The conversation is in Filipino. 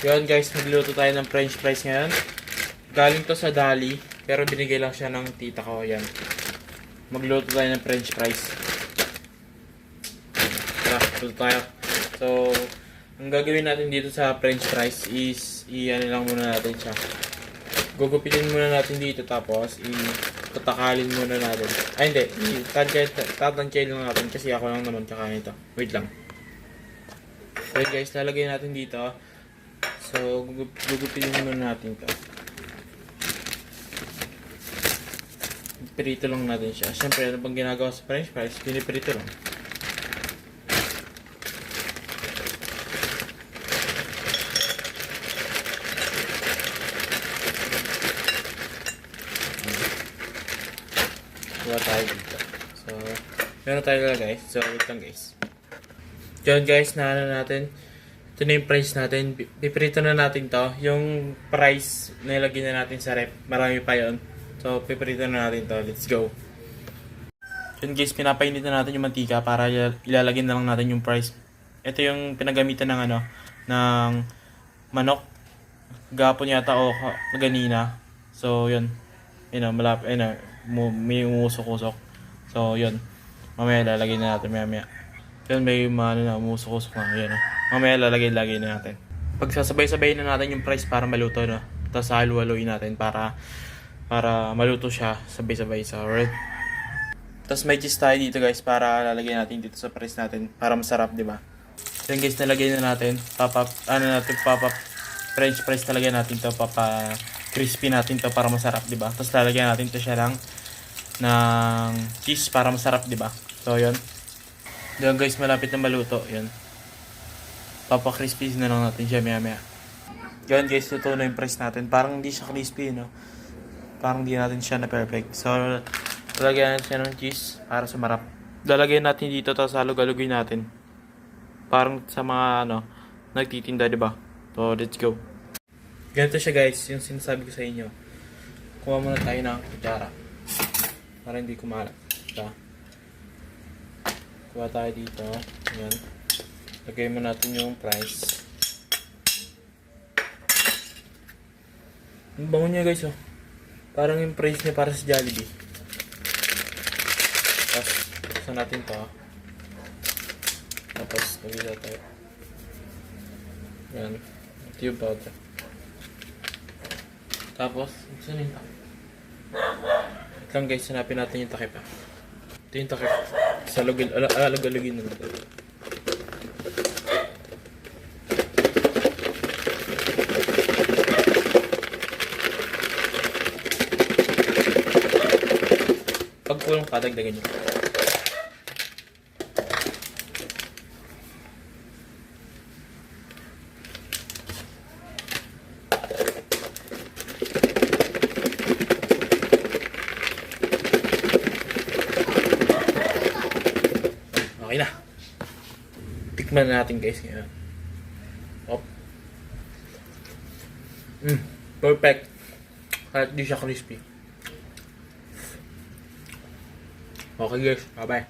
Yun guys, magluto tayo ng french fries ngayon. Galing to sa Dali, pero binigay lang siya ng tita ko. Yan. Magluto tayo ng french fries. Tara, luto tayo. So, ang gagawin natin dito sa french fries is, i-ano lang muna natin siya. Gugupitin muna natin dito, tapos tatakalin muna natin. Ay hindi, tatansyahin lang natin kasi ako lang naman kakain ito. Wait lang. So guys, lalagay natin dito. So, gugupitin muna natin ito. Pirito lang natin siya. Siyempre, ano bang ginagawa sa french fries? Pinipirito lang. Wala tayo dito. So, meron tayo lang guys. So, wait lang guys. Diyan guys, naano natin. Ito na yung price natin. Pipirito na natin to. Yung price na ilagay na natin sa rep. Marami pa yon. So, pipirito na natin to. Let's go. Diyan guys, pinapainit na natin yung mantika para ilalagay na lang natin yung price. Ito yung pinagamitan ng ano, ng manok. Gapon yata o ganina. So, yun. Malapit. May umusok-usok. So, yun. Mamaya lalagay na natin maya. Yun, may umusok-usok na. Ayan, mamaya lalagay na natin. Pagsasabay-sabay na natin yung price para maluto, no? Tapos halu-haluin natin para maluto siya sabay-sabay sa red. Tapos may cheese tayo dito guys para lalagay natin dito sa price natin para masarap, di ba? Then guys, nalagay na natin. Pop-up French fries talaga natin to, crispy natin to para masarap, di ba? Tapos lalagyan natin to siya ng cheese para masarap, di ba? So, yun. Diyan guys, malapit na maluto. Yan. Crispy na lang natin siya maya. Yan guys, luto na yung fries natin. Parang hindi siya crispy, no? Parang hindi natin siya na perfect. So, lalagyan natin siya ng cheese para sumarap. Lalagyan natin dito, tapos halog-halogin natin. Parang sa mga, nagtitinda, diba? So, let's go. Ganito siya guys, yung sinasabi ko sa inyo. Kuha muna tayo ng kutsara. Para hindi kumalat. Diba? Kuha tayo dito. Ayan. Lagay mo natin yung price. Ang bango niya guys, oh. Parang yung price niya para sa Jollibee. Tapos, buksan natin to. Tapos, lagay tayo. Ayan. Ito yung powder. Tapos, saan yung takip? Ito lang guys, hanapin natin yung takip. Ito yung takip. Sa alog-alogin na natin. Pag kulong ka, dagdagan nyo. Okay na. Tikman na natin guys ngayon. Op. Perfect. Kahit di siya crispy. Okay guys, bye bye.